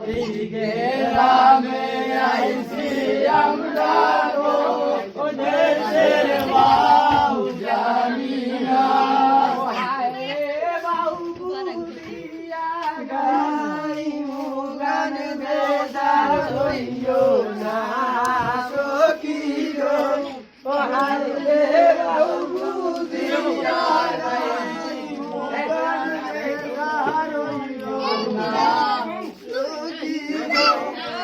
এই গ্রামে আইছি আমরা গো ও দেশের বাউ জানি না হায় বাউ বুড়িয়া গাই মুগান বেদা হইও না সখী গো ও হায় বাউ বুড়িয়া গাই মুগান বেদা হইও না সখী গো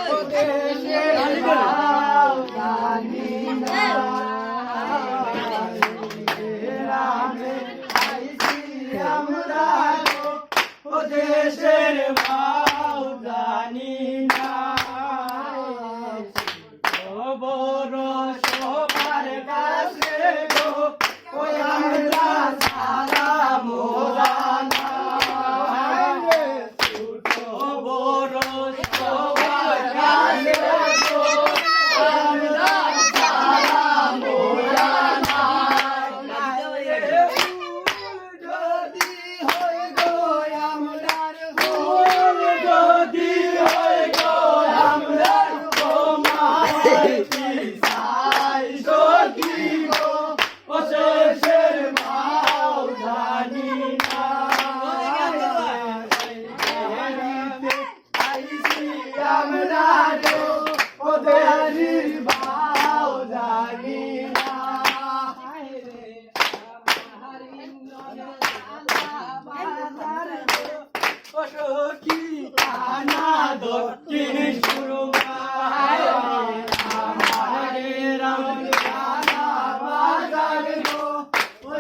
ও দেশের বাউ জানি না গ্রামে আইছি আমরা গো ও দেশের বাউ জানি না বড় সবার কাছে গো ওই আমরা সারা মোরা না ছোট বড় সবার কাছে গো আমরা সারা মোরা না যদি হই গো আমরার ফুল যদি হই গো আমরার সাই সখী গো ও শেষের ভাও জানি না আইছি আমরা গো ও দেশের ভাও জানি না ও সখী কানা দক্ষিণ সুরমা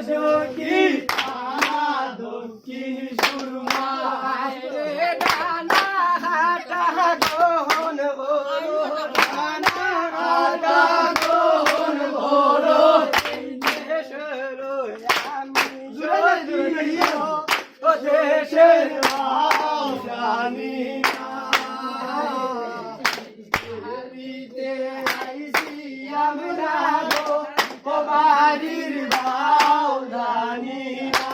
সখী কানা দক্ষিণ সুরমা ডানা হাটা গহন ভোর ডানা হাটা গহন ভোর দেশের আমি যদি ও দেশের ভাও জানি না হারিতে আইছি আমরা গো ও বাড়ির ভাও জানি না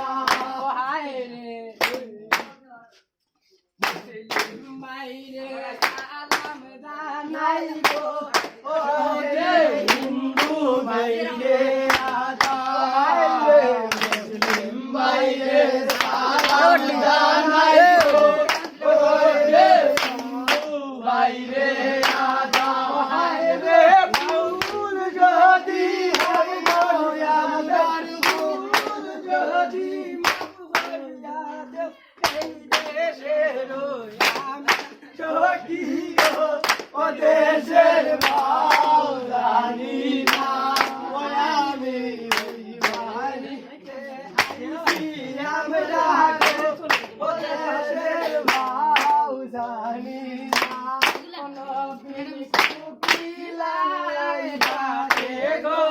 হায় রে মাইরে সালাম জানাই গো ও রে হিন্দু মাইরে আদায় রে মুসলিম মাইরে সালাম জানাই গো ও রে হিন্দু মাইরে আদায় হায় রে ফুল যদি হয় গো আমদার ফুল যদি মহুয়া দেব এই দেশের আমি সখী গো ও দেশের ভাও জানি না ও আমি ওই বাড়িতে আইছি আমরা গো ও দেশের ভাও জানি না কোনো বিকুকিলাই ডাকে গো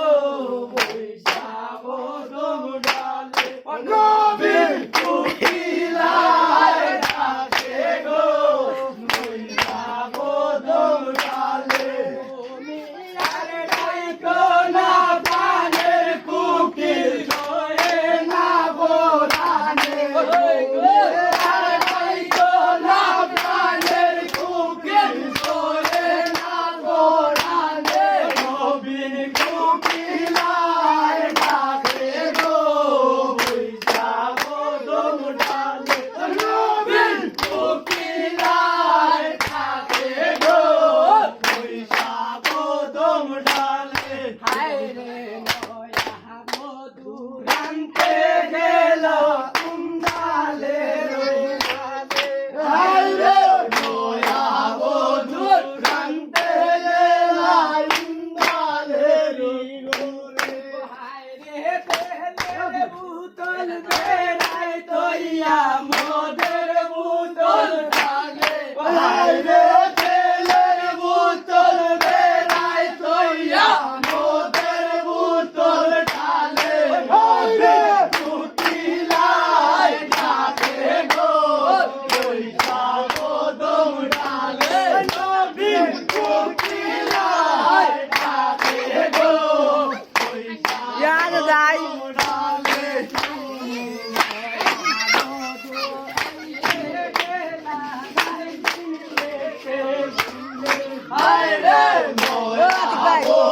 বৈশাখ ডোমডালে কোনো বিকুকিলাই ডাকে গো বৈশাখ ডোমডালে হায় রে ময়না গো